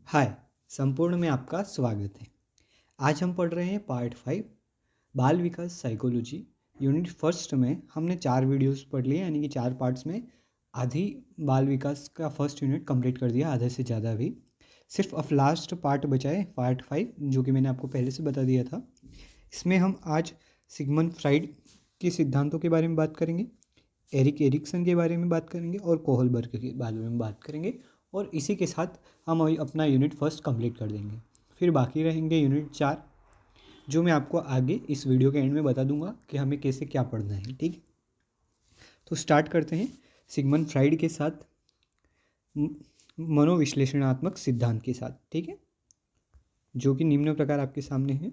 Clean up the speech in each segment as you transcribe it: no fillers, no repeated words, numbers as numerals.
हाय, संपूर्ण में आपका स्वागत है। आज हम पढ़ रहे हैं पार्ट 5 बाल विकास साइकोलॉजी। यूनिट फर्स्ट में हमने 4 वीडियोस पढ़ लिए, यानी कि 4 पार्ट्स में आधी बाल विकास का फर्स्ट यूनिट कंप्लीट कर दिया, आधे से ज़्यादा भी। सिर्फ अब लास्ट पार्ट बचा है पार्ट 5, जो कि मैंने आपको पहले से बता दिया था। इसमें हम आज सिगमंड फ्राइड के सिद्धांतों के बारे में बात करेंगे, एरिक एरिक्सन के बारे में बात करेंगे और कोहलबर्ग के बारे में बात करेंगे, और इसी के साथ हम अपना यूनिट फर्स्ट कंप्लीट कर देंगे। फिर बाकी रहेंगे यूनिट 4, जो मैं आपको आगे इस वीडियो के एंड में बता दूंगा कि हमें कैसे क्या पढ़ना है। ठीक है, तो स्टार्ट करते हैं सिगमंड फ्राइड के साथ, मनोविश्लेषणात्मक सिद्धांत के साथ। ठीक है, जो कि निम्न प्रकार आपके सामने है।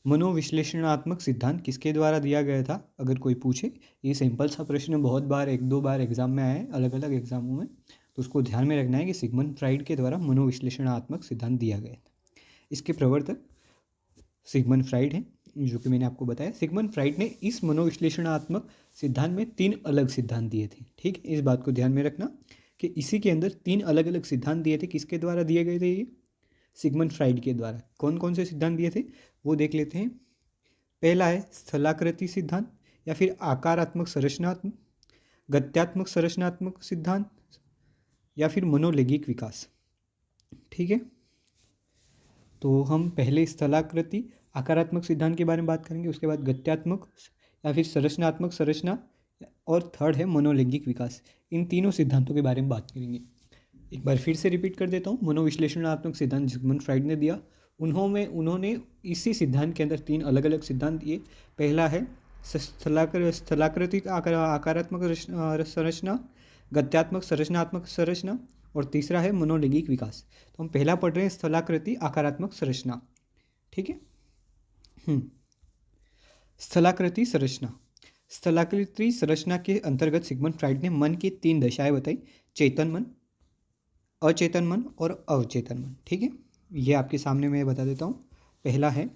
मनोविश्लेषणात्मक सिद्धांत किसके द्वारा दिया गया था, अगर कोई पूछे। ये सिंपल सा प्रश्न बहुत बार, 1-2 बार एग्जाम में आया है, अलग अलग एग्जामों में, तो उसको ध्यान में रखना है कि सिगमंड फ्राइड के द्वारा मनोविश्लेषणात्मक सिद्धांत दिया गया था। इसके प्रवर्तक सिगमंड फ्राइड हैं, जो कि मैंने आपको बताया। सिगमंड फ्राइड ने इस मनोविश्लेषणात्मक सिद्धांत में 3 अलग सिद्धांत दिए थे। ठीक है, इस बात को ध्यान में रखना कि इसी के अंदर 3 अलग अलग सिद्धांत दिए थे। किसके द्वारा दिए गए थे? ये सिगमंड फ्राइड के द्वारा। कौन कौन से सिद्धांत दिए थे वो देख लेते हैं। पहला है स्थलाकृति सिद्धांत, या फिर आकारात्मक संरचनात्मक, गत्यात्मक संरचनात्मक सिद्धांत, या फिर मनोलैंगिक विकास। ठीक है, तो हम पहले स्थलाकृति आकारात्मक सिद्धांत के बारे में बात करेंगे, उसके बाद गत्यात्मक या फिर संरचनात्मक संरचना, और थर्ड है मनोलैंगिक विकास। इन तीनों सिद्धांतों के बारे में बात करेंगे। एक बार फिर से रिपीट कर देता हूँ। मनोविश्लेषणात्मक सिद्धांत सिगमंड फ्राइड ने दिया। उन्होंने इसी सिद्धांत के अंदर 3 अलग अलग सिद्धांत दिए। पहला है स्थलाकृति आकारात्मक संरचना, गत्यात्मक संरचनात्मक संरचना, और तीसरा है मनोलैंगिक विकास। तो हम पहला पढ़ रहे हैं स्थलाकृति आकारात्मक संरचना। ठीक है, स्थलाकृति संरचना। स्थलाकृति संरचना के अंतर्गत सिगमंड फ्राइड ने मन की 3 दशाएं बताई: चेतन मन, अचेतन मन और अवचेतन मन। ठीक है, ये आपके सामने मैं बता देता हूँ। पहला है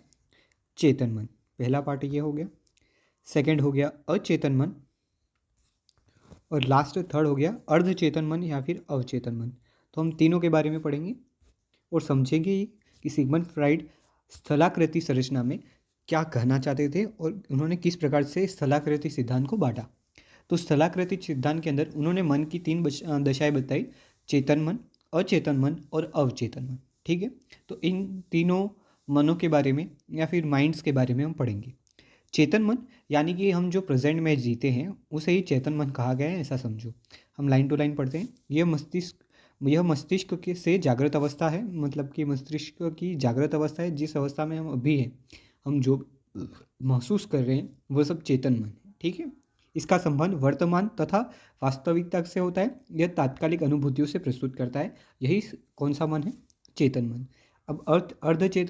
चेतन मन, पहला पार्ट ये हो गया। सेकंड हो गया अचेतन मन, और लास्ट थर्ड हो गया अर्धचेतन मन या फिर अवचेतन मन। तो हम तीनों के बारे में पढ़ेंगे और समझेंगे कि सिगमंड फ्राइड स्थलाकृति संरचना में क्या कहना चाहते थे और उन्होंने किस प्रकार से स्थलाकृति सिद्धांत को बांटा। तो स्थलाकृति सिद्धांत के अंदर उन्होंने मन की 3 दशाएं बताई: चेतन मन, अचेतन मन और अवचेतन मन। ठीक है, तो इन तीनों मनों के बारे में या फिर माइंड्स के बारे में हम पढ़ेंगे। चेतन मन यानी कि हम जो प्रेजेंट में जीते हैं उसे ही चेतन मन कहा गया है, ऐसा समझो। हम लाइन टू लाइन पढ़ते हैं। यह मस्तिष्क के से जागृत अवस्था है, मतलब कि मस्तिष्क की जागृत अवस्था है। जिस अवस्था में हम अभी हैं, हम जो महसूस कर रहे हैं वह सब चेतन मन है। ठीक है, इसका संबंध वर्तमान तथा वास्तविकता से होता है। यह तात्कालिक अनुभूतियों से प्रस्तुत करता है। यही कौन सा मन है? चेतन मन। अब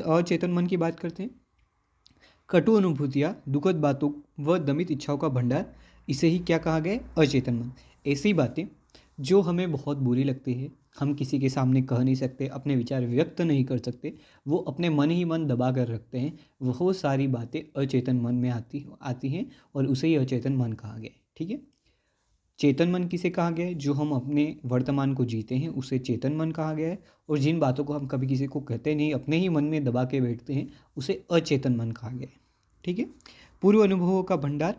अचेतन मन की बात करते हैं। कटु अनुभूतियाँ, दुखद बातों व दमित इच्छाओं का भंडार, इसे ही क्या कहा गया है? अचेतन मन। ऐसी बातें जो हमें बहुत बुरी लगती है, हम किसी के सामने कह नहीं सकते, अपने विचार व्यक्त नहीं कर सकते, वो अपने मन ही मन दबा कर रखते हैं, वह सारी बातें अचेतन मन में आती हैं और उसे ही अचेतन मन कहा गया है। ठीक है, चेतन मन किसे कहा गया है? जो हम अपने वर्तमान को जीते हैं उसे चेतन मन कहा गया है, और जिन बातों को हम कभी किसी को कहते नहीं, अपने ही मन में दबा के बैठते हैं, उसे अचेतन मन कहा गया है। ठीक है, पूर्व अनुभवों का भंडार,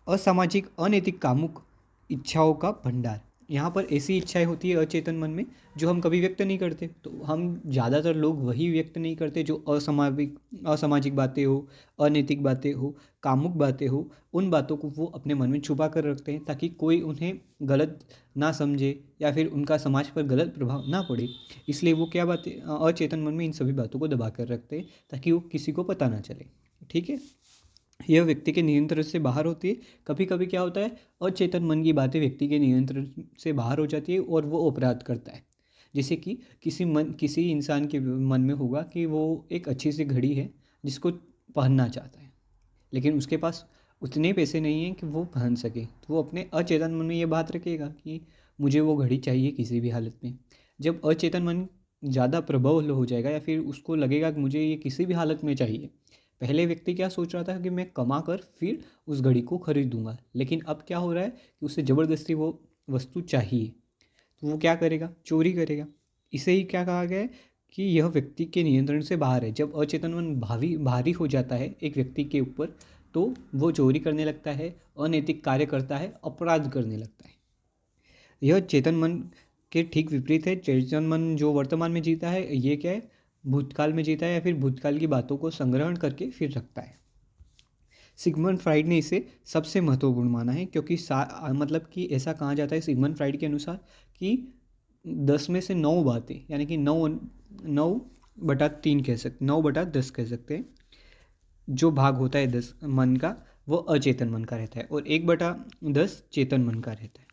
असामाजिक अनैतिक कामुक इच्छाओं का भंडार। यहाँ पर ऐसी इच्छाएं होती है अचेतन मन में जो हम कभी व्यक्त नहीं करते। तो हम ज़्यादातर लोग वही व्यक्त नहीं करते जो असामाजिक बातें हो, अनैतिक बातें हो, कामुक बातें हो। उन बातों को वो अपने मन में छुपा कर रखते हैं ताकि कोई उन्हें गलत ना समझे या फिर उनका समाज पर गलत प्रभाव ना पड़े। इसलिए वो क्या बातें अचेतन मन में इन सभी बातों को दबा कर रखते हैं ताकि वो किसी को पता ना चले। ठीक है, यह व्यक्ति के नियंत्रण से बाहर होती है। कभी कभी क्या होता है, अचेतन मन की बातें व्यक्ति के नियंत्रण से बाहर हो जाती है और वो अपराध करता है। जैसे कि किसी इंसान के मन में होगा कि वो एक अच्छी सी घड़ी है जिसको पहनना चाहता है, लेकिन उसके पास उतने पैसे नहीं हैं कि वो पहन सके। तो वो अपने अचेतन मन में ये बात रखेगा कि मुझे वो घड़ी चाहिए किसी भी हालत में। जब अचेतन मन ज़्यादा प्रबल हो जाएगा या फिर उसको लगेगा कि मुझे ये किसी भी हालत में चाहिए। पहले व्यक्ति क्या सोच रहा था कि मैं कमा कर फिर उस घड़ी को खरीदूंगा, लेकिन अब क्या हो रहा है कि उसे ज़बरदस्ती वो वस्तु चाहिए। तो वो क्या करेगा? चोरी करेगा। इसे ही क्या कहा गया है कि यह व्यक्ति के नियंत्रण से बाहर है। जब अचेतन मन भारी हो जाता है एक व्यक्ति के ऊपर, तो वो चोरी करने लगता है, अनैतिक कार्य करता है, अपराध करने लगता है। यह चेतन मन के ठीक विपरीत है। चेतन मन जो वर्तमान में जीता है, ये क्या है, भूतकाल में जीता है या फिर भूतकाल की बातों को संग्रहण करके फिर रखता है। सिगमंड फ्राइड ने इसे सबसे महत्वपूर्ण माना है, क्योंकि मतलब कि ऐसा कहा जाता है सिगमंड फ्राइड के अनुसार कि 10 में से 9 बातें, यानी कि 9/3 कह सकते, 9/10 कह सकते हैं, जो भाग होता है 10 मन का, वो अचेतन मन का रहता है और 1/10 चेतन मन का रहता है।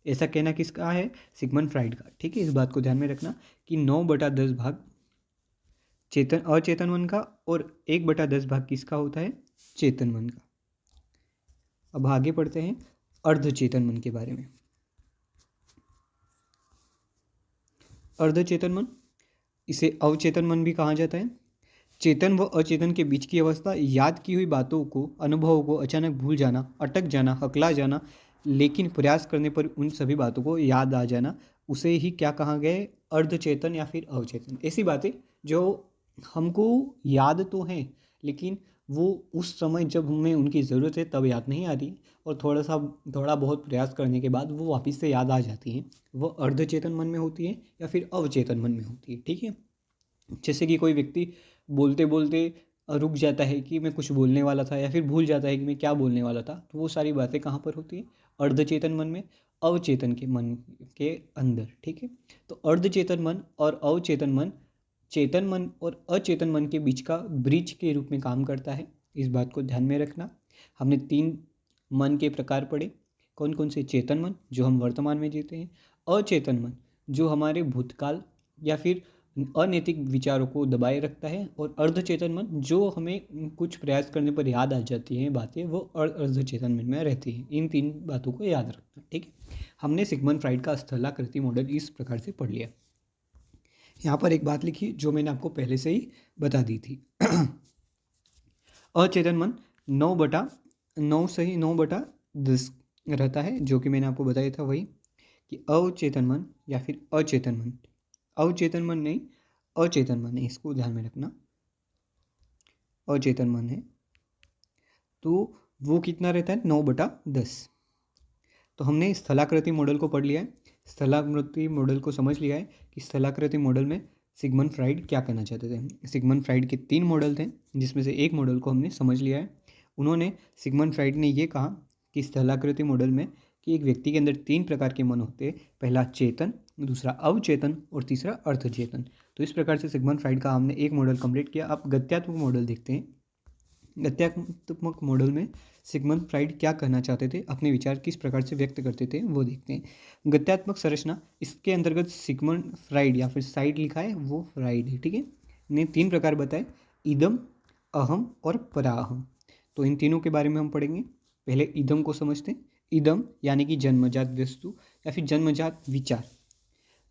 ऐसा कहना किसका है? सिगमंड फ्राइड का। ठीक है, इस बात को ध्यान में रखना कि 9/10 भाग अचेतन मन का और 1/10 भाग किसका होता है? चेतन मन का। अब आगे पढ़ते हैं अर्धचेतन मन के बारे में। अर्धचेतन मन, इसे अवचेतन मन भी कहा जाता है। चेतन व अचेतन के बीच की अवस्था, याद की हुई बातों को, अनुभवों को अचानक भूल जाना, अटक जाना, हकला जाना, लेकिन प्रयास करने पर उन सभी बातों को याद आ जाना, उसे ही क्या कहा गया है? अर्धचेतन या फिर अवचेतन। ऐसी बातें जो हमको याद तो हैं, लेकिन वो उस समय जब हमें उनकी ज़रूरत है तब याद नहीं आ रही, और थोड़ा बहुत प्रयास करने के बाद वो वापस से याद आ जाती हैं। वो अर्धचेतन मन में होती है या फिर अवचेतन मन में होती है। ठीक है, जैसे कि कोई व्यक्ति बोलते बोलते रुक जाता है कि मैं कुछ बोलने वाला था, या फिर भूल जाता है कि मैं क्या बोलने वाला था, तो वो सारी बातें कहाँ पर होती है? अर्धचेतन मन में, अवचेतन के मन के अंदर। ठीक है, तो अर्धचेतन मन और अवचेतन मन चेतन मन और अचेतन मन के बीच का ब्रिज के रूप में काम करता है। इस बात को ध्यान में रखना। हमने 3 मन के प्रकार पढ़े। कौन कौन से? चेतन मन, जो हम वर्तमान में जीते हैं; अचेतन मन, जो हमारे भूतकाल या फिर अनैतिक विचारों को दबाए रखता है; और अर्धचेतन मन, जो हमें कुछ प्रयास करने पर याद आ जाती हैं बातें, वो अर्धचेतन मन में रहती हैं। इन 3 बातों को याद रखना। ठीक है, हमने सिगमंड फ्राइड का स्थलाकृति मॉडल इस प्रकार से पढ़ लिया। यहाँ पर एक बात लिखी जो मैंने आपको पहले से ही बता दी थी। अचेतन मन 9/10 रहता है, जो कि मैंने आपको बताया था वही, कि अवचेतन मन या फिर अचेतन मन, अवचेतन मन नहीं, अचेतन मन है, इसको ध्यान में रखना। अचेतन मन है तो वो कितना रहता है? 9/10। तो हमने स्थलाकृति मॉडल को पढ़ लिया है, स्थलाकृति मॉडल को समझ लिया है कि स्थलाकृति मॉडल में सिगमंड फ्राइड क्या कहना चाहते थे। सिगमंड फ्राइड के 3 मॉडल थे, जिसमें से एक मॉडल को हमने समझ लिया है। उन्होंने, सिगमंड फ्राइड ने ये कहा कि स्थलाकृति मॉडल में कि एक व्यक्ति के अंदर 3 प्रकार के मन होते हैं। पहला चेतन, दूसरा अवचेतन और तीसरा अर्धचेतन। तो इस प्रकार से सिगमंड फ्राइड का हमने एक मॉडल कंप्लीट किया। अब गत्यात्मक मॉडल देखते हैं। गत्यात्मक मॉडल में सिगमंड फ्राइड क्या कहना चाहते थे, अपने विचार किस प्रकार से व्यक्त करते थे, वो देखते हैं। गत्यात्मक संरचना, इसके अंतर्गत सिगमंड फ्राइड या फिर साइड लिखा है, वो फ्राइड है। ठीक है, ने 3 प्रकार बताए, इदम, अहम और पराहम। तो इन तीनों के बारे में हम पढ़ेंगे। पहले इदम को समझते हैं। इदम यानी कि जन्मजात वस्तु या फिर जन्मजात विचार।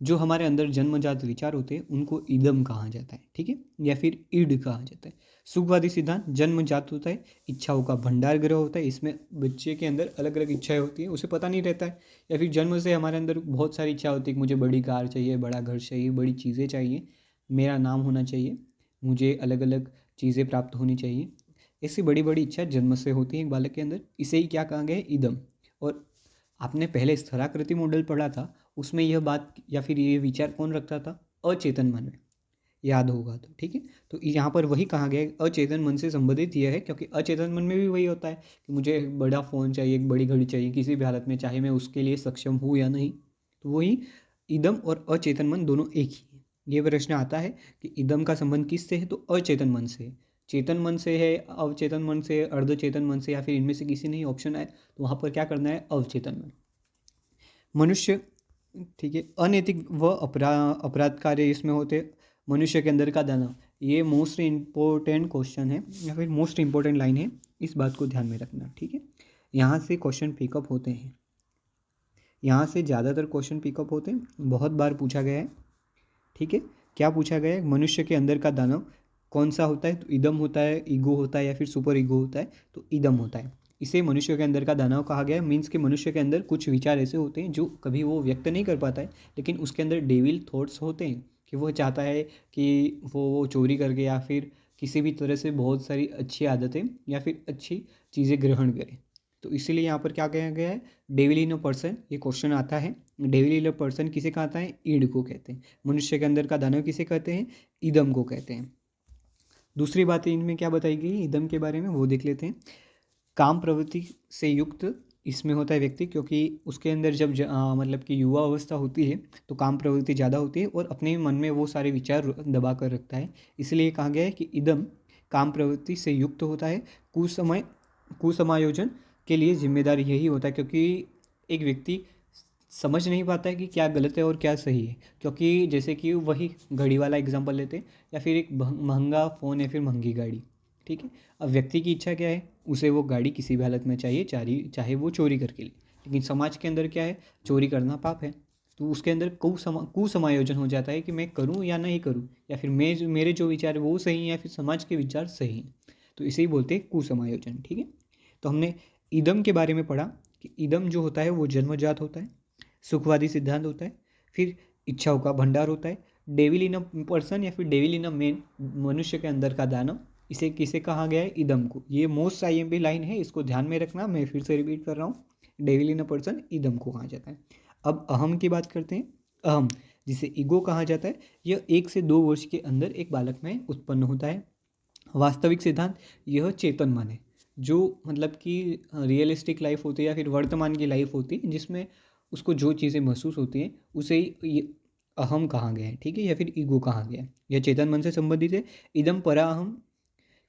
जो हमारे अंदर जन्मजात विचार होते हैं उनको इदम कहा जाता है। ठीक है, या फिर ईड कहा जाता है। सुखवादी सिद्धांत, जन्मजात होता है, इच्छाओं का भंडार ग्रह होता है। इसमें बच्चे के अंदर अलग अलग इच्छाएं होती हैं, उसे पता नहीं रहता है, या फिर जन्म से हमारे अंदर बहुत सारी इच्छा होती है कि मुझे बड़ी कार चाहिए, बड़ा घर चाहिए, बड़ी चीज़ें चाहिए, मेरा नाम होना चाहिए, मुझे अलग अलग चीज़ें प्राप्त होनी चाहिए। ऐसी बड़ी बड़ी इच्छा जन्म से होती है एक बालक के अंदर। इसे ही क्या कहा गया है? इदम। और आपने पहले स्थलाकृति मॉडल पढ़ा था, उसमें यह बात या फिर ये विचार कौन रखता था? अचेतन मन में, याद होगा तो। ठीक है, तो यहाँ पर वही कहा गया है, अचेतन मन से संबंधित यह है, क्योंकि अचेतन मन में भी वही होता है कि मुझे बड़ा फ़ोन चाहिए, एक बड़ी घड़ी चाहिए, किसी भी हालत में, चाहे मैं उसके लिए सक्षम हूँ या नहीं। तो वही इदम और अचेतन मन दोनों एक ही है। ये प्रश्न आता है कि इदम का संबंध किससे है? तो अचेतन मन से है। चेतन मन से है, अवचेतन मन से, अर्धचेतन मन से, या फिर इनमें से किसी नहीं ऑप्शन आए तो वहाँ पर क्या करना है? अवचेतन मन। मनुष्य, ठीक है, अनैतिक व अपराध कार्य इसमें होते। मनुष्य के अंदर का दाना, ये मोस्ट इम्पोर्टेंट क्वेश्चन है या फिर मोस्ट इम्पोर्टेंट लाइन है, इस बात को ध्यान में रखना। ठीक है, यहाँ से क्वेश्चन पिकअप होते हैं, यहाँ से ज़्यादातर क्वेश्चन पिकअप होते हैं, बहुत बार पूछा गया है। ठीक है, क्या पूछा गया है? मनुष्य के अंदर का दानव कौन सा होता है? तो इदम होता है, ईगो होता है, या फिर सुपर ईगो होता है? तो इदम होता है। इसे मनुष्य के अंदर का दानव कहा गया है। मीन्स कि मनुष्य के अंदर कुछ विचार ऐसे होते हैं जो कभी वो व्यक्त नहीं कर पाता है, लेकिन उसके अंदर डेविल थॉट्स होते हैं, कि वो चाहता है कि वो चोरी करके या फिर किसी भी तरह से बहुत सारी अच्छी आदतें या फिर अच्छी चीज़ें ग्रहण करे। तो इसीलिए यहाँ पर क्या कहा गया है, डेविल इन अ पर्सन, ये क्वेश्चन आता है। डेविल इन अ पर्सन किसे कहता है, ईड को कहते हैं। मनुष्य के अंदर का दानव किसे कहते हैं, ईदम को कहते हैं। दूसरी बात इनमें क्या बताई गई ईदम के बारे में, वो देख लेते हैं। काम प्रवृत्ति से युक्त इसमें होता है व्यक्ति, क्योंकि उसके अंदर जब मतलब कि युवा अवस्था होती है तो काम प्रवृत्ति ज़्यादा होती है और अपने मन में वो सारे विचार दबा कर रखता है। इसलिए कहा गया है कि इदम काम प्रवृत्ति से युक्त होता है। कुसमायोजन के लिए जिम्मेदार यही होता है, क्योंकि एक व्यक्ति समझ नहीं पाता है कि क्या गलत है और क्या सही है। क्योंकि जैसे कि वही घड़ी वाला एग्जांपल लेते हैं, या फिर एक महंगा फ़ोन या फिर महंगी गाड़ी, ठीक है। अब व्यक्ति की इच्छा क्या है, उसे वो गाड़ी किसी भी हालत में चाहिए, चाहे वो चोरी करके ले। लेकिन समाज के अंदर क्या है, चोरी करना पाप है। तो उसके अंदर कुसमायोजन हो जाता है कि मैं करूं या नहीं करूं, या फिर मेरे जो विचार है वो सही हैं या फिर समाज के विचार सही हैं। तो इसे ही बोलते हैं कुसमायोजन, ठीक है। तो हमने ईदम के बारे में पढ़ा कि ईदम जो होता है वो जन्मजात होता है, सुखवादी सिद्धांत होता है, फिर इच्छाओं का भंडार होता है, डेविल इन अ पर्सन या फिर डेविल इन अ मैन, मनुष्य के अंदर का दानव, इसे किसे कहा गया है, ईदम को। ये मोस्ट आईएमपी लाइन है, इसको ध्यान में रखना। मैं फिर से रिपीट कर रहा हूँ, डेविल इन अ पर्सन ईदम को कहा जाता है। अब अहम की बात करते हैं। अहम, जिसे ईगो कहा जाता है, यह 1 से 2 वर्ष के अंदर एक बालक में उत्पन्न होता है। वास्तविक सिद्धांत, यह चेतन मन है, जो मतलब कि रियलिस्टिक लाइफ होती है या फिर वर्तमान की लाइफ होती है, जिसमें उसको जो चीज़ें महसूस होती हैं उसे ही अहम कहा गया है, ठीक है, या फिर ईगो कहा गया है। यह चेतन मन से संबंधित है। इदम पराअहम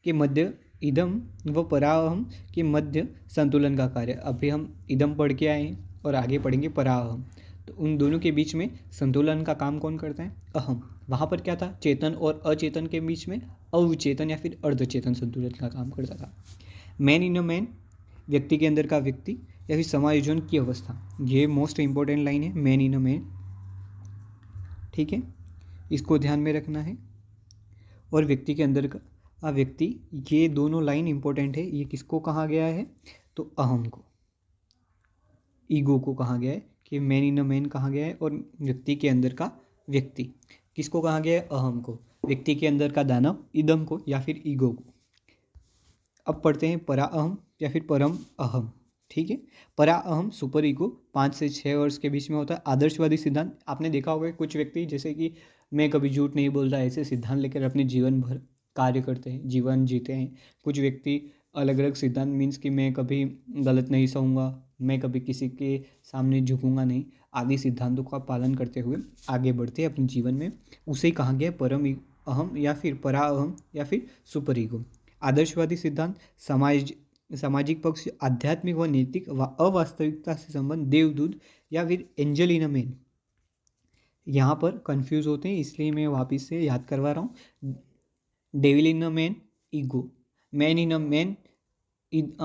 के मध्य, इदम व पराअहम के मध्य संतुलन का कार्य। अभी हम इदम पढ़ के आए हैं और आगे पढ़ेंगे पराअहम। तो उन दोनों के बीच में संतुलन का काम कौन करता है, अहम। वहाँ पर क्या था, चेतन और अचेतन के बीच में अवचेतन या फिर अर्धचेतन संतुलन का काम करता था। मैन इन अ मैन, व्यक्ति के अंदर का व्यक्ति या फिर समायोजन की अवस्था, ये मोस्ट इंपॉर्टेंट लाइन है, मैन इन अ मैन, ठीक है, इसको ध्यान में रखना है। और व्यक्ति के अंदर का व्यक्ति, ये दोनों लाइन इंपॉर्टेंट है। ये किसको कहा गया है, तो अहम को, ईगो को कहा गया है कि मैन इन अ मैन कहा गया है। और व्यक्ति के अंदर का व्यक्ति किसको कहा गया है, अहम को। व्यक्ति के अंदर का दानव इदम को या फिर ईगो को। अब पढ़ते हैं परा अहम या फिर परम अहम, ठीक है। परा अहम सुपर ईगो 5 से 6 वर्ष के बीच में होता है। आदर्शवादी सिद्धांत, आपने देखा होगा कुछ व्यक्ति जैसे कि मैं कभी झूठ नहीं बोलता, ऐसे सिद्धांत लेकर अपने जीवन भर कार्य करते हैं, जीवन जीते हैं। कुछ व्यक्ति अलग अलग सिद्धांत, मीन्स कि मैं कभी गलत नहीं सहूँगा, मैं कभी किसी के सामने झुकूंगा नहीं, आदि सिद्धांतों का पालन करते हुए आगे बढ़ते हैं अपने जीवन में। उसे कहा गया परम अहम या फिर परा अहम या फिर सुपर ईगो। आदर्शवादी सिद्धांत, सामाजिक पक्ष, आध्यात्मिक व नैतिक व अवास्तविकता से संबंध, देवदूत या फिर एंजल इन अ मैन। यहाँ पर कंफ्यूज होते हैं, इसलिए मैं वापस से याद करवा रहा हूँ। Devil in a man ego, man in a man id,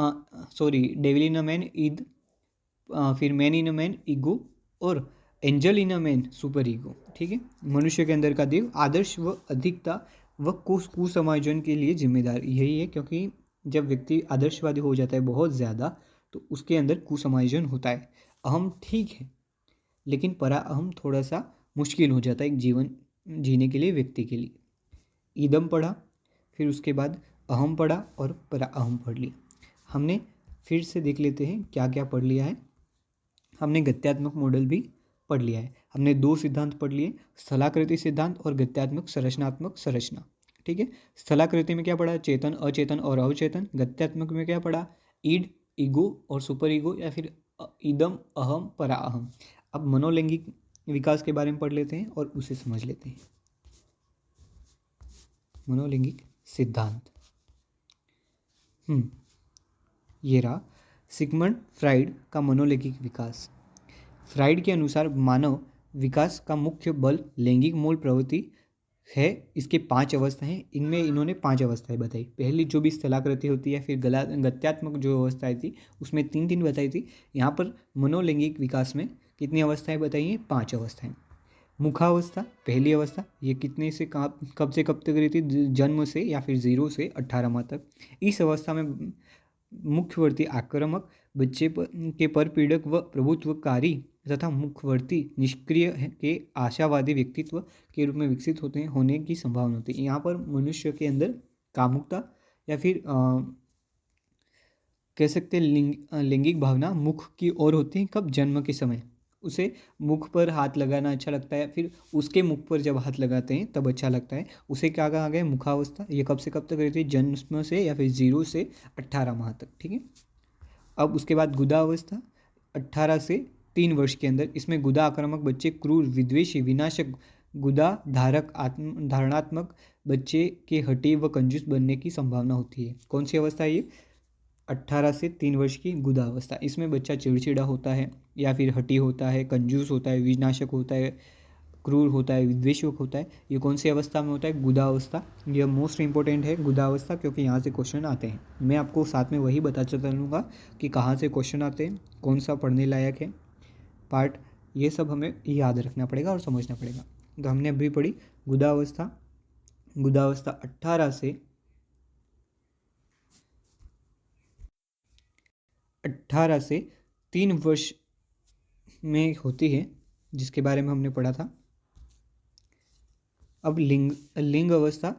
devil in a man id, फिर man in a man ego, और angel in a man super ego, ठीक है। मनुष्य के अंदर का देव, आदर्श व अधिकता व कुसमायोजन के लिए जिम्मेदार यही है, क्योंकि जब व्यक्ति आदर्शवादी हो जाता है बहुत ज़्यादा, तो उसके अंदर कुसमायोजन होता है। अहम ठीक है, लेकिन परा अहम थोड़ा सा मुश्किल हो जाता है एक जीवन जीने के लिए, व्यक्ति के लिए। ईदम पढ़ा, फिर उसके बाद अहम पढ़ा और परा अहम पढ़ लिया। हमने फिर से देख लेते हैं क्या क्या पढ़ लिया है। हमने गत्यात्मक मॉडल भी पढ़ लिया है। हमने 2 सिद्धांत पढ़ लिए, स्थलाकृति सिद्धांत और गत्यात्मक संरचनात्मक संरचना, ठीक है। स्थलाकृति में क्या पढ़ा, चेतन, अचेतन और अवचेतन। गत्यात्मक में क्या पढ़ा, ईड, ईगो और सुपर ईगो या फिर इदम, अहम, परा अहम। अब मनोलैंगिक विकास के बारे में पढ़ लेते हैं और उसे समझ लेते हैं। मनोलैंगिक सिद्धांत, ये रहा सिगमंड फ्राइड का मनोलैंगिक विकास। फ्राइड के अनुसार मानव विकास का मुख्य बल लैंगिक मूल प्रवृत्ति है। इसके 5 अवस्थाएं हैं, इनमें इन्होंने 5 अवस्थाएं बताई। पहली जो भी स्थलाकृति होती है, फिर गत्यात्मक जो अवस्थाएं थी उसमें 3 बताई थी। यहाँ पर मनोलैंगिक विकास में कितनी अवस्थाएं बताई हैं, 5 अवस्थाएं। मुखावस्था पहली अवस्था, ये कितने से कब से कब तक रहती, जन्म से या फिर 0 से 18 माह तक। इस अवस्था में मुख्यवर्ती आक्रामक, बच्चे के पर पीड़क व प्रभुत्वकारी तथा मुखवर्ती निष्क्रिय के आशावादी व्यक्तित्व के रूप में विकसित होने की संभावना होती है। यहाँ पर मनुष्य के अंदर कामुकता या फिर कह सकते हैं लैंगिक भावना मुख की ओर होती है। कब? जन्म के समय उसे मुख पर हाथ लगाना अच्छा लगता है, फिर उसके मुख पर जब हाथ लगाते हैं तब अच्छा लगता है। उसे क्या कहा गया? मुखावस्था। ये कब से कब तक रहती है? जन्म से या फिर 0 से 18 माह तक। ठीक है। अब उसके बाद गुदावस्था 18 से 3 वर्ष के अंदर, इसमें गुदा आक्रामक बच्चे क्रूर, विद्वेषी, विनाशक, गुदा धारक, धारणात्मक बच्चे के हठी व कंजूस बनने की संभावना होती है। कौन सी अवस्था है ये? 18 से 3 वर्ष की गुदा अवस्था। इसमें बच्चा चिड़चिड़ा होता है या फिर हठी होता है, कंजूस होता है, विनाशक होता है, क्रूर होता है, विद्वेषक होता है। ये कौन सी अवस्था में होता है? गुदा अवस्था। यह मोस्ट इंपॉर्टेंट है गुदा अवस्था, क्योंकि यहाँ से क्वेश्चन आते हैं। मैं आपको साथ में वही बताता चलूँगा कि कहाँ से क्वेश्चन आते हैं, कौन सा पढ़ने लायक है पार्ट, ये सब हमें याद रखना पड़ेगा और समझना पड़ेगा। तो हमने अभी पढ़ी गुदावस्था। गुदावस्था 18 से 3 वर्ष में होती है, जिसके बारे में हमने पढ़ा था। अब लिंग अवस्था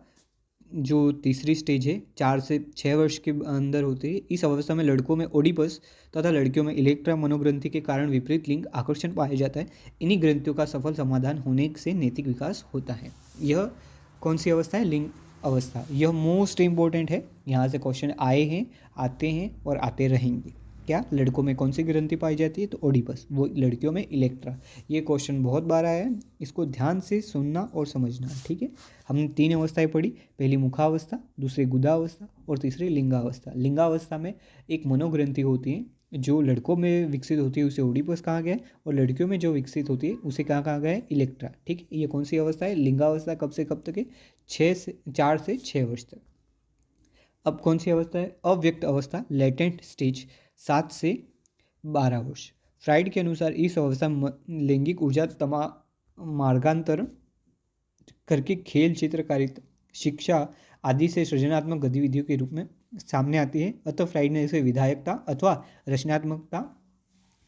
जो तीसरी स्टेज है, 4 से 6 वर्ष के अंदर होती है। इस अवस्था में लड़कों में ओडिपस तथा लड़कियों में इलेक्ट्रा मनोग्रंथि के कारण विपरीत लिंग आकर्षण पाया जाता है। इन्हीं ग्रंथियों का सफल समाधान होने से नैतिक विकास होता है। यह कौन सी अवस्था है? लिंग अवस्था। यह मोस्ट इंपॉर्टेंट है। यहाँ से क्वेश्चन आए हैं, आते हैं और आते रहेंगे। क्या? लड़कों में कौन सी ग्रंथि पाई जाती है? तो ओडिपस। वो लड़कियों में इलेक्ट्रा। ये क्वेश्चन बहुत बार आया है, इसको ध्यान से सुनना और समझना। ठीक है। हमने 3 अवस्थाएं पढ़ी। पहली मुखावस्था, दूसरी गुदावस्था और तीसरी लिंगावस्था। लिंगावस्था में एक मनोग्रंथि होती है जो लड़कों में विकसित होती है, उसे ओडिपस कहा गया है, और लड़कियों में जो विकसित होती है उसे क्या कहा गया है? इलेक्ट्रा। ठीक है। ये कौन सी अवस्था है? लिंगावस्था। कब से कब तक है? 4 से 6 वर्ष तक। अब कौन सी अवस्था है? अव्यक्त अवस्था, लेटेंट स्टेज, 7 से 12 वर्ष। फ्राइड के अनुसार इस अवस्था में लैंगिक ऊर्जा मार्गांतरण करके खेल, चित्रकारिता, शिक्षा आदि से सृजनात्मक गतिविधियों के रूप में सामने आती है। अतः फ्राइड ने इसे विधायकता अथवा रचनात्मकता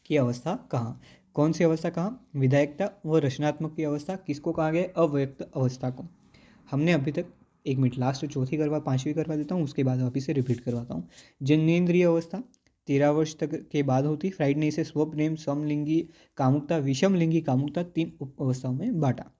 की अवस्था कहा। कौन सी अवस्था कहा? विधायकता व रचनात्मक की अवस्था। किसको कहा गया? अव्यक्त अवस्था को। हमने अभी तक, 1 मिनट, लास्ट चौथी करवा 5वीं करवा देता हूँ, उसके बाद वापिस से रिपीट करवाता हूँ। जननेंद्रिय अवस्था 13 वर्ष तक के बाद होती। फ्राइड ने इसे स्वप्रेम, समलिंगी कामुकता, विषमलिंगी कामुकता 3 उप अवस्थाओं में बांटा।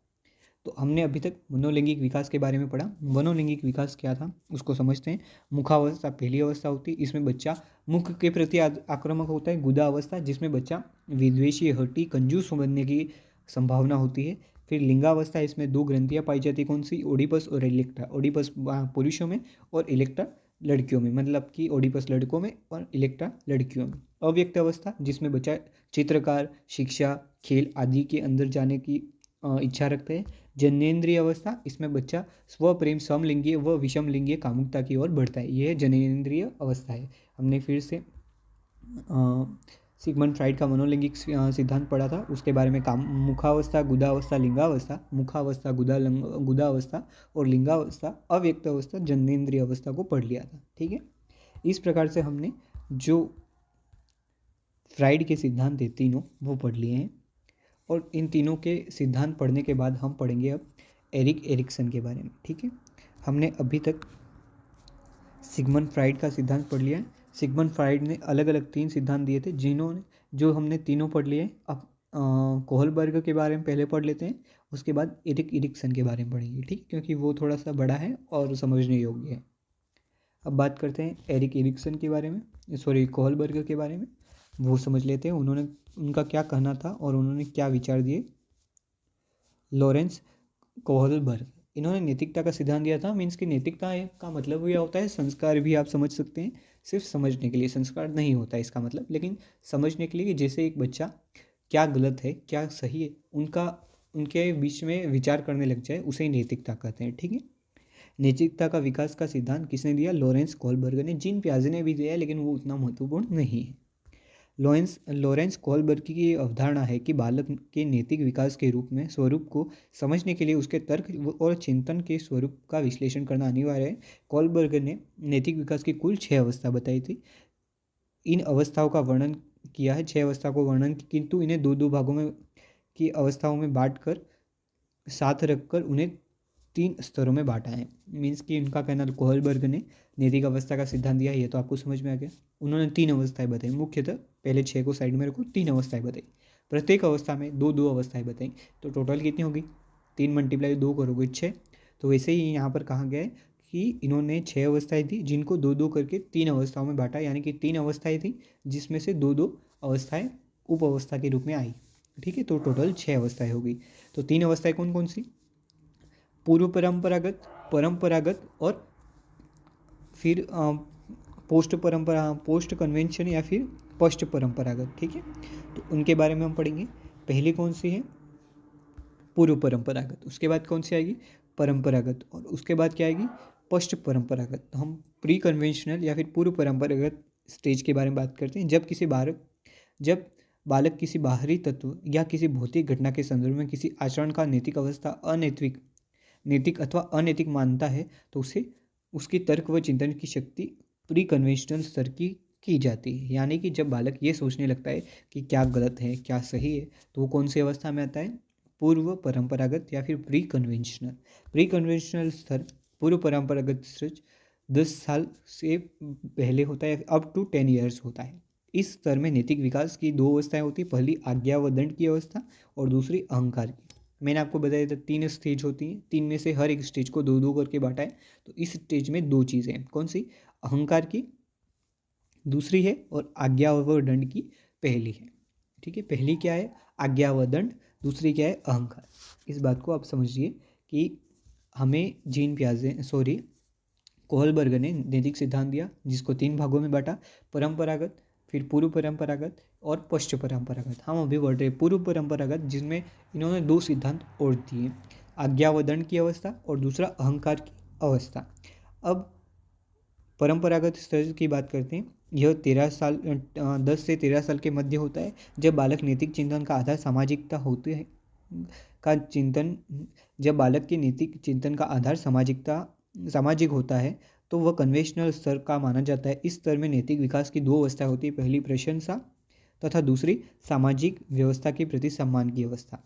तो हमने अभी तक मनोलैंगिक विकास के बारे में पढ़ा। मनोलैंगिक विकास क्या था उसको समझते हैं। मुखावस्था पहली अवस्था होती है, इसमें बच्चा मुख के प्रति आक्रामक होता है। गुदा अवस्था, जिसमें बच्चा विद्वेषी, हठी, कंजूस बनने की संभावना होती है। फिर लिंगावस्था, इसमें 2 ग्रंथियाँ पाई जाती है। कौन सी? ओडिपस और इलेक्ट्रा। ओडिपस पुरुषों में और इलेक्ट्रा लड़कियों में, मतलब कि ओडिपस लड़कों में और इलेक्ट्रा लड़कियों में। अव्यक्त अवस्था, जिसमें बच्चा चित्रकार, शिक्षा, खेल आदि के अंदर जाने की इच्छा रखते हैं। जननेंद्रिय अवस्था, इसमें बच्चा स्वप्रेम, समलिंगीय व विषमलिंगीय कामुकता की ओर बढ़ता है। यह जननेंद्रिय अवस्था है। हमने फिर से सिगमंड फ्राइड का मनोलैंगिक सिद्धांत पढ़ा था, उसके बारे में मुखावस्था, गुदावस्था, लिंगावस्था, मुखावस्था, गुदावस्था और लिंगावस्था, अव्यक्त अवस्था, जननेंद्रिय अवस्था को पढ़ लिया था। ठीक है। इस प्रकार से हमने जो फ्राइड के सिद्धांत थे तीनों वो पढ़ लिए हैं, और इन तीनों के सिद्धांत पढ़ने के बाद हम पढ़ेंगे अब एरिक एरिक्सन के बारे में। ठीक है। हमने अभी तक सिगमंड फ्राइड का सिद्धांत पढ़ लिया है। सिगमंड फ्राइड ने अलग अलग 3 सिद्धांत दिए थे, जो हमने तीनों पढ़ लिए। अब कोहलबर्ग के बारे में पहले पढ़ लेते हैं, उसके बाद एरिक एरिक्सन के बारे में पढ़ेंगे। ठीक, क्योंकि वो थोड़ा सा बड़ा है और समझने योग्य है। अब बात करते हैं एरिक एरिक्सन के बारे में, कोहलबर्ग के बारे में। वो समझ लेते हैं उनका क्या कहना था और उन्होंने क्या विचार दिए। लॉरेंस कोहलबर्ग, इन्होंने नैतिकता का सिद्धांत दिया था। मीन्स कि नैतिकता का मतलब यह होता है संस्कार, भी आप समझ सकते हैं। सिर्फ समझने के लिए, संस्कार नहीं होता है इसका मतलब, लेकिन समझने के लिए कि जैसे एक बच्चा क्या गलत है क्या सही है उनके बीच में विचार करने लग जाए, उसे नैतिकता कहते हैं। ठीक है। नैतिकता का विकास का सिद्धांत किसने दिया? लॉरेंस कोहलबर्ग ने। जीन पियाजे ने भी दिया, लेकिन वो उतना महत्वपूर्ण नहीं है। लॉरेंस कोहलबर्ग की अवधारणा है कि बालक के नैतिक विकास के स्वरूप को समझने के लिए उसके तर्क और चिंतन के स्वरूप का विश्लेषण करना अनिवार्य है। कोहलबर्ग ने नैतिक विकास की कुल 6 अवस्था बताई थी। इन अवस्थाओं का वर्णन किया है, 6 अवस्था को वर्णन, किंतु इन्हें दो दो भागों में की अवस्थाओं में बांट कर साथ रखकर उन्हें 3 स्तरों में बांटा है। मीन्स कि उनका कहना, कोहलबर्ग ने नैतिक अवस्था का सिद्धांत दिया, ये तो आपको समझ में आ गया। उन्होंने 3 अवस्थाएं बताई, मुख्यतः पहले 6 को साइड में रखो, 3 अवस्थाएं बताई, प्रत्येक अवस्था में दो दो अवस्थाएं बताई, तो टोटल कितनी होगी, 3 मल्टीप्लाई 2 करोगे 6। तो वैसे ही यहाँ पर कहा गया है कि इन्होंने 6 अवस्थाएं थी जिनको दो दो करके 3 अवस्थाओं में बांटा, यानी कि 3 अवस्थाएं थी जिसमें से दो दो अवस्थाएं उप अवस्था के रूप में आई। ठीक है, तो टोटल 6 अवस्थाएं होगी। तो 3 अवस्थाएं कौन कौन सी, पूर्व परंपरागत, परंपरागत और फिर पोस्ट कन्वेंशन या फिर पोस्ट परंपरागत। ठीक है, तो उनके बारे में हम पढ़ेंगे। पहली कौन सी है, पूर्व परंपरागत, उसके बाद कौन सी आएगी, परंपरागत, और उसके बाद क्या आएगी, पोस्ट परंपरागत। तो हम प्री कन्वेंशनल या फिर पूर्व परंपरागत स्टेज के बारे में बात करते हैं। जब बालक किसी बाहरी तत्व या किसी भौतिक घटना के संदर्भ में किसी आचरण का नैतिक अवस्था नैतिक अथवा अनैतिक मानता है, तो उसे उसकी तर्क व चिंतन की शक्ति प्री कन्वेंशनल स्तर की जाती है। यानी कि जब बालक ये सोचने लगता है कि क्या गलत है क्या सही है, तो वो कौन सी अवस्था में आता है, पूर्व परंपरागत या फिर प्री कन्वेंशनल स्तर। पूर्व परंपरागत स्तर 10 साल से पहले होता है, अप टू 10 ईयर्स होता है। इस स्तर में नैतिक विकास की 2 अवस्थाएं होती है, पहली आज्ञा व दंड की अवस्था और दूसरी अहंकार की। मैंने आपको बताया था 3 स्टेज होती हैं, 3 में से हर एक स्टेज को दो दो करके बांटा है। तो इस स्टेज में 2 चीज़ें हैं, कौन सी, अहंकार की दूसरी है और आज्ञा व दंड की पहली है। ठीक है, पहली क्या है, आज्ञा व दंड, दूसरी क्या है, अहंकार। इस बात को आप समझिए कि हमें कोहलबर्ग ने नैतिक सिद्धांत दिया जिसको 3 भागों में बांटा, परंपरागत, फिर पूर्व परंपरागत और पश्च परंपरागत। हम अभी बढ़ रहे पूर्व परंपरागत, जिसमें इन्होंने 2 सिद्धांत और दिए, आज्ञा व दंड की अवस्था और दूसरा अहंकार की अवस्था। अब परंपरागत स्तर की बात करते हैं। यह 10 से 13 साल के मध्य होता है, जब बालक नैतिक चिंतन का आधार सामाजिकता होते हैं का चिंतन जब बालक के नैतिक चिंतन का आधार सामाजिक होता है, तो वह कन्वेंशनल स्तर का माना जाता है। इस स्तर में नैतिक विकास की 2 अवस्थाएं होती है, पहली प्रशंसा तथा दूसरी सामाजिक व्यवस्था के प्रति सम्मान की अवस्था।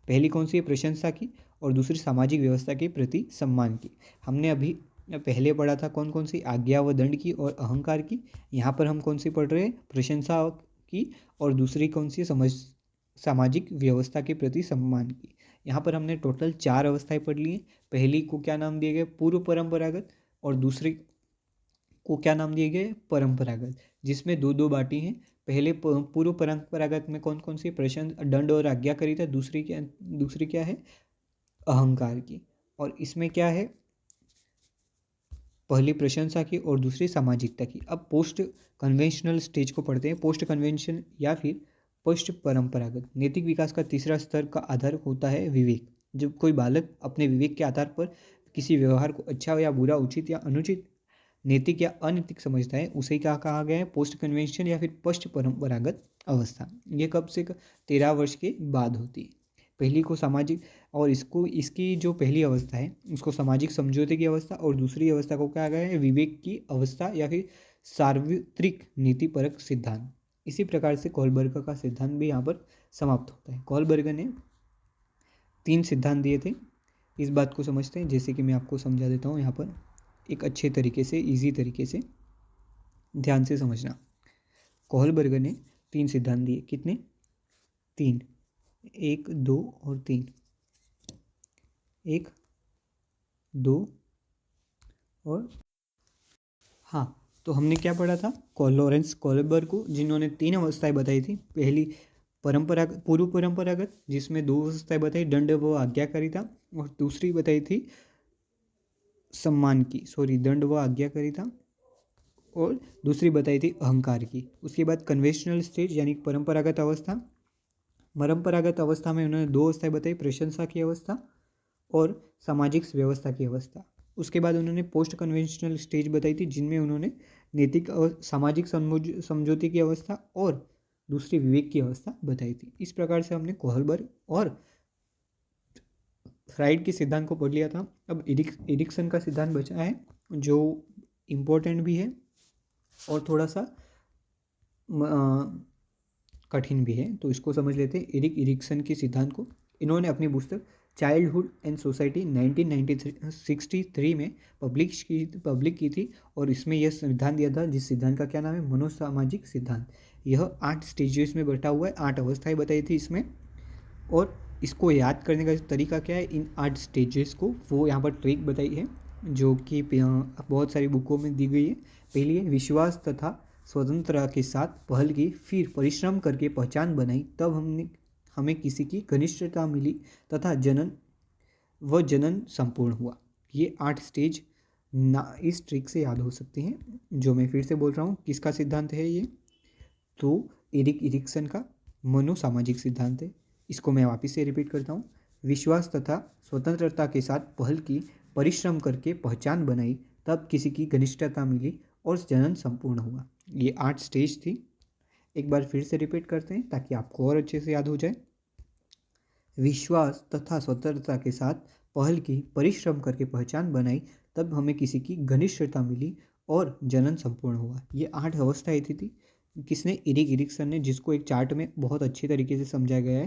पहली कौन सी है, प्रशंसा की, और दूसरी सामाजिक व्यवस्था के प्रति सम्मान की। हमने अभी पहले पढ़ा था कौन कौन सी, आज्ञा व दंड की और अहंकार की। यहाँ पर हम कौन सी पढ़ रहे हैं, प्रशंसा की, और दूसरी कौन सी, सामाजिक व्यवस्था के प्रति सम्मान की। यहाँ पर हमने टोटल 4 अवस्थाएं पढ़ ली हैं। पहली को क्या नाम दिए गए, पूर्व परंपरागत, और दूसरी को क्या नाम दिए गए, परंपरागत, जिसमें दो दो बाटी हैं। पहले पूर्व परंपरागत में कौन कौन सी, प्रशंसा, दंड और आज्ञाकारिता, दूसरी क्या है, अहंकार की। और इसमें क्या है, पहली प्रशंसा की और दूसरी सामाजिकता की। अब पोस्ट कन्वेंशनल स्टेज को पढ़ते हैं। पोस्ट कन्वेंशन या फिर पोस्ट परंपरागत नैतिक विकास का तीसरा स्तर का आधार होता है विवेक। जब कोई बालक अपने विवेक के आधार पर किसी व्यवहार को अच्छा या बुरा, उचित या अनुचित, नैतिक या अनैतिक समझता है, उसे क्या कहा गया है, पोस्ट कन्वेंशन या फिर पोस्ट परंपरागत अवस्था। ये कब से 13 वर्ष के बाद होती है। पहली को सामाजिक, और इसकी जो पहली अवस्था है उसको सामाजिक समझौते की अवस्था, और दूसरी अवस्था को क्या गया है, विवेक की अवस्था या फिर सार्वत्रिक नीतिपरक सिद्धांत। इसी प्रकार से कोहलबर्ग का सिद्धांत भी यहाँ पर समाप्त होता है। कोहलबर्ग ने 3 सिद्धांत दिए थे। इस बात को समझते हैं, जैसे कि मैं आपको समझा देता हूँ यहाँ पर एक अच्छे तरीके से, ईजी तरीके से, ध्यान से समझना। कोहलबर्ग ने 3 सिद्धांत दिए, कितने, 3, 1, 2 और 3, 1, 2 और, हाँ, तो हमने क्या पढ़ा था, लॉरेंस कोहलबर्ग को, जिन्होंने 3 अवस्थाएं बताई थी। पहली पूर्व परंपरागत, जिसमें 2 अवस्थाएं बताई, दंड व आज्ञाकारिता, और दूसरी बताई थी दंड व आज्ञाकारिता, और दूसरी बताई थी अहंकार की। उसके बाद कन्वेंशनल स्टेज यानी परंपरागत अवस्था। परंपरागत अवस्था में उन्होंने 2 अवस्थाएं बताई, प्रशंसा की अवस्था और सामाजिक व्यवस्था की अवस्था। उसके बाद उन्होंने पोस्ट कन्वेंशनल स्टेज बताई थी, जिनमें उन्होंने नैतिक और सामाजिक समझौते की अवस्था और दूसरी विवेक की अवस्था बताई थी। इस प्रकार से हमने कोहलबर्ग और फ्राइड के सिद्धांत को पढ़ लिया था। अब एरिक्सन का सिद्धांत बचा है, जो इम्पोर्टेंट भी है और थोड़ा सा कठिन भी है, तो इसको समझ लेते हैं। एरिक इरिक्सन के सिद्धांत को इन्होंने अपनी पुस्तक चाइल्डहुड एंड सोसाइटी 1963 में पब्लिक की थी, और इसमें यह सिद्धांत दिया था, जिस सिद्धांत का क्या नाम है, मनोसामाजिक सिद्धांत। यह 8 स्टेजेस में बटा हुआ है, 8 अवस्थाएं बताई थी इसमें, और इसको याद करने का तरीका क्या है, इन 8 स्टेजेस को वो यहाँ पर ट्रिक बताई है, जो कि बहुत सारी बुकों में दी गई है। पहली है विश्वास तथा स्वतंत्रता के साथ पहल की, फिर परिश्रम करके पहचान बनाई, तब हमें किसी की घनिष्ठता मिली तथा जनन संपूर्ण हुआ। ये 8 स्टेज ना इस ट्रिक से याद हो सकते हैं, जो मैं फिर से बोल रहा हूँ। किसका सिद्धांत है ये? तो एरिक इरिक्सन का मनोसामाजिक सिद्धांत है। इसको मैं वापस से रिपीट करता हूँ। विश्वास तथा स्वतंत्रता के साथ पहल की, परिश्रम करके पहचान बनाई, तब किसी की घनिष्ठता मिली और जनन संपूर्ण हुआ। ये 8 स्टेज थी। एक बार फिर से रिपीट करते हैं ताकि आपको और अच्छे से याद हो जाए। विश्वास तथा स्वतंत्रता के साथ पहल की, परिश्रम करके पहचान बनाई, तब हमें किसी की घनिष्ठता मिली और जनन संपूर्ण हुआ। ये 8 अवस्थाएं थी। किसने? एरिक इरिक्सन ने, जिसको एक चार्ट में बहुत अच्छी तरीके से समझाया गया है।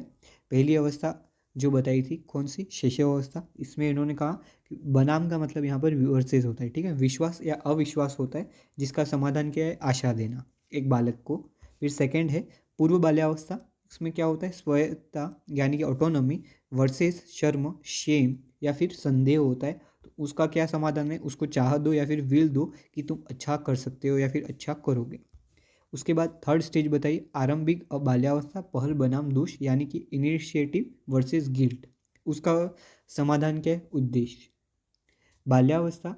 पहली अवस्था जो बताई थी कौन सी? शैशव अवस्था। इसमें इन्होंने कहा कि बनाम का मतलब यहाँ पर वर्सेस होता है, ठीक है। विश्वास या अविश्वास होता है, जिसका समाधान क्या है? आशा देना एक बालक को। फिर सेकंड है पूर्व बाल्यावस्था। इसमें क्या होता है? स्वायत्ता यानी कि ऑटोनॉमी वर्सेस शर्म, शेम या फिर संदेह होता है। तो उसका क्या समाधान है? उसको चाह दो या फिर विल दो कि तुम अच्छा कर सकते हो या फिर अच्छा करोगे। उसके बाद थर्ड स्टेज बताइए, आरंभिक बाल्यावस्था, पहल बनाम दोष यानी कि इनिशिएटिव वर्सेस गिल्ट। उसका समाधान क्या है? उद्देश्य। बाल्यावस्था,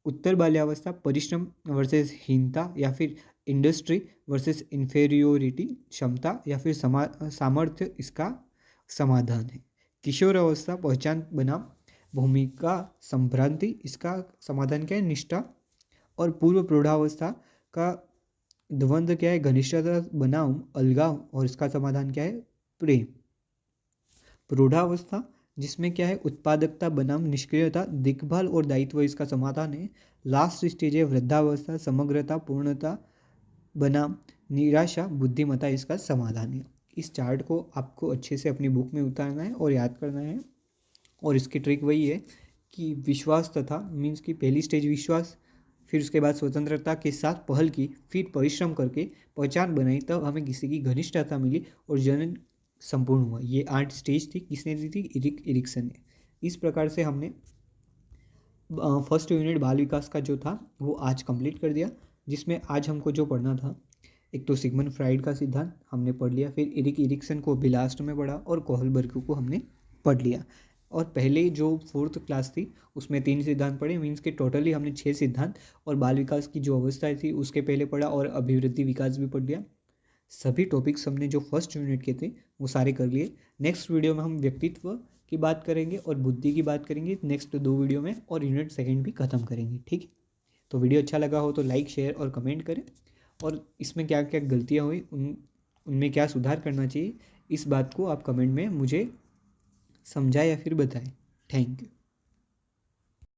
उत्तर बाल्यावस्था, परिश्रम वर्सेस हीनता या फिर इंडस्ट्री वर्सेस इन्फेरियोरिटी, क्षमता या फिर सामर्थ्य इसका समाधान है। किशोर अवस्था, पहचान बनाम भूमिका संभ्रांति, इसका समाधान क्या है? निष्ठा। और पूर्व प्रौढ़ावस्था का द्वंद्व क्या है? घनिष्ठता बनाम अलगाव, और इसका समाधान क्या है? प्रेम। प्रौढ़ावस्था जिसमें क्या है? उत्पादकता बनाम निष्क्रियता, देखभाल और दायित्व, इसका समाधान है। लास्ट स्टेज है वृद्धावस्था, समग्रता पूर्णता बनाम निराशा, बुद्धिमत्ता, इसका समाधान है। इस चार्ट को आपको अच्छे से अपनी बुक में उतारना है और याद करना है। और इसकी ट्रिक वही है कि विश्वास तथा मीन्स की पहली स्टेज विश्वास, फिर उसके बाद स्वतंत्रता के साथ पहल की, फिर परिश्रम करके पहचान बनाई, तब हमें किसी की घनिष्ठता मिली और जनन संपूर्ण हुआ। ये 8 स्टेज थी। किसने दी थी? एरिक इरिक्सन ने। इस प्रकार से हमने फर्स्ट यूनिट बाल विकास का जो था वो आज कंप्लीट कर दिया, जिसमें आज हमको जो पढ़ना था, एक तो सिगमंड फ्राइड का सिद्धांत हमने पढ़ लिया, फिर एरिक इरिक्सन को भी लास्ट में पढ़ा, और कोहलबर्ग को हमने पढ़ लिया। और पहले जो 4th क्लास थी उसमें 3 सिद्धांत पढ़े, मीन्स के टोटली हमने 6 सिद्धांत, और बाल विकास की जो अवस्थाएं थी उसके पहले पढ़ा, और अभिवृद्धि विकास भी पढ़ लिया। सभी टॉपिक्स हमने जो फर्स्ट यूनिट के थे वो सारे कर लिए। नेक्स्ट वीडियो में हम व्यक्तित्व की बात करेंगे और बुद्धि की बात करेंगे नेक्स्ट 2 वीडियो में, और यूनिट सेकंड भी खत्म करेंगे, ठीक है। तो वीडियो अच्छा लगा हो तो लाइक, शेयर और कमेंट करें, और इसमें क्या क्या गलतियाँ हुई उनमें क्या सुधार करना चाहिए, इस बात को आप कमेंट में मुझे समझाएं या फिर बताएं। Thank you.